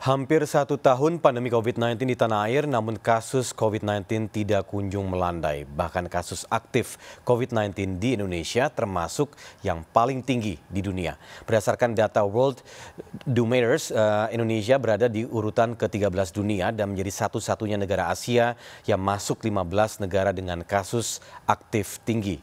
Hampir 1 tahun pandemi COVID-19 di tanah air, namun kasus COVID-19 tidak kunjung melandai. Bahkan kasus aktif COVID-19 di Indonesia termasuk yang paling tinggi di dunia. Berdasarkan data Worldometers, Indonesia berada di urutan ke-13 dunia dan menjadi satu-satunya negara Asia yang masuk 15 negara dengan kasus aktif tinggi.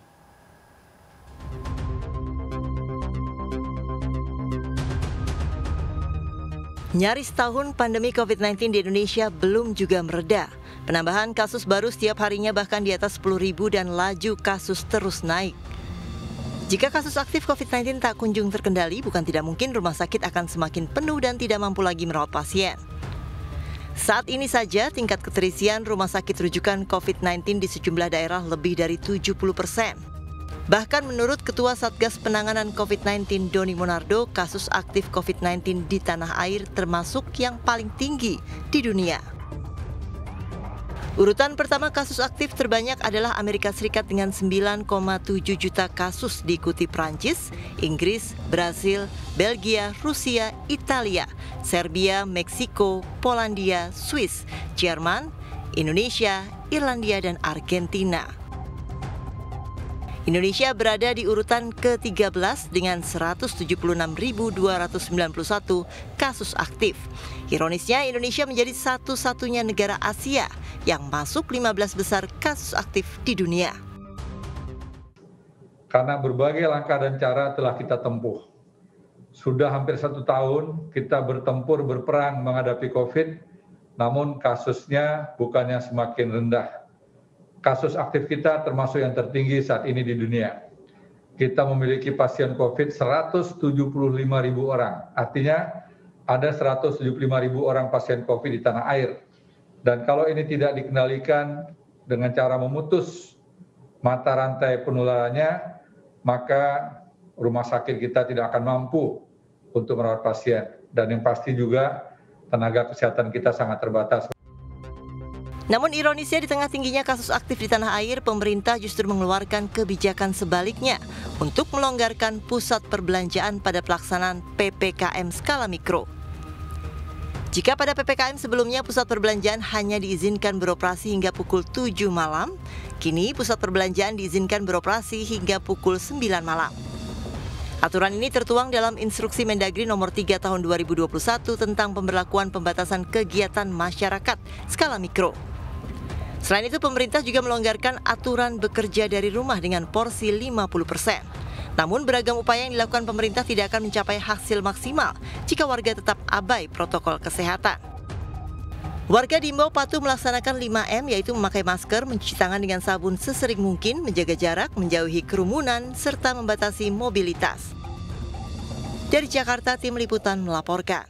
Nyaris tahun pandemi COVID-19 di Indonesia belum juga mereda. Penambahan kasus baru setiap harinya bahkan di atas 10.000 dan laju kasus terus naik. Jika kasus aktif COVID-19 tak kunjung terkendali, bukan tidak mungkin rumah sakit akan semakin penuh dan tidak mampu lagi merawat pasien. Saat ini saja tingkat keterisian rumah sakit rujukan COVID-19 di sejumlah daerah lebih dari 70%. Bahkan menurut Ketua Satgas Penanganan COVID-19 Doni Monardo, kasus aktif COVID-19 di tanah air termasuk yang paling tinggi di dunia. Urutan pertama kasus aktif terbanyak adalah Amerika Serikat dengan 9,7 juta kasus, diikuti Prancis, Inggris, Brasil, Belgia, Rusia, Italia, Serbia, Meksiko, Polandia, Swiss, Jerman, Indonesia, Irlandia, dan Argentina. Indonesia berada di urutan ke-13 dengan 176.291 kasus aktif. Ironisnya, Indonesia menjadi satu-satunya negara Asia yang masuk 15 besar kasus aktif di dunia. Karena berbagai langkah dan cara telah kita tempuh. Sudah hampir 1 tahun kita bertempur, berperang menghadapi COVID, namun kasusnya bukannya semakin rendah. Kasus aktif kita termasuk yang tertinggi saat ini di dunia. Kita memiliki pasien COVID 175.000 orang. Artinya ada 175.000 orang pasien COVID di tanah air. Dan kalau ini tidak dikendalikan dengan cara memutus mata rantai penularannya, maka rumah sakit kita tidak akan mampu untuk merawat pasien. Dan yang pasti juga tenaga kesehatan kita sangat terbatas. Namun ironisnya, di tengah tingginya kasus aktif di tanah air, pemerintah justru mengeluarkan kebijakan sebaliknya untuk melonggarkan pusat perbelanjaan pada pelaksanaan PPKM skala mikro. Jika pada PPKM sebelumnya pusat perbelanjaan hanya diizinkan beroperasi hingga pukul 7 malam, kini pusat perbelanjaan diizinkan beroperasi hingga pukul 9 malam. Aturan ini tertuang dalam Instruksi Mendagri Nomor 3 Tahun 2021 tentang pemberlakuan pembatasan kegiatan masyarakat skala mikro. Selain itu, pemerintah juga melonggarkan aturan bekerja dari rumah dengan porsi 50%. Namun beragam upaya yang dilakukan pemerintah tidak akan mencapai hasil maksimal jika warga tetap abai protokol kesehatan. Warga diimbau patuh melaksanakan 5M, yaitu memakai masker, mencuci tangan dengan sabun sesering mungkin, menjaga jarak, menjauhi kerumunan, serta membatasi mobilitas. Dari Jakarta, Tim Liputan melaporkan.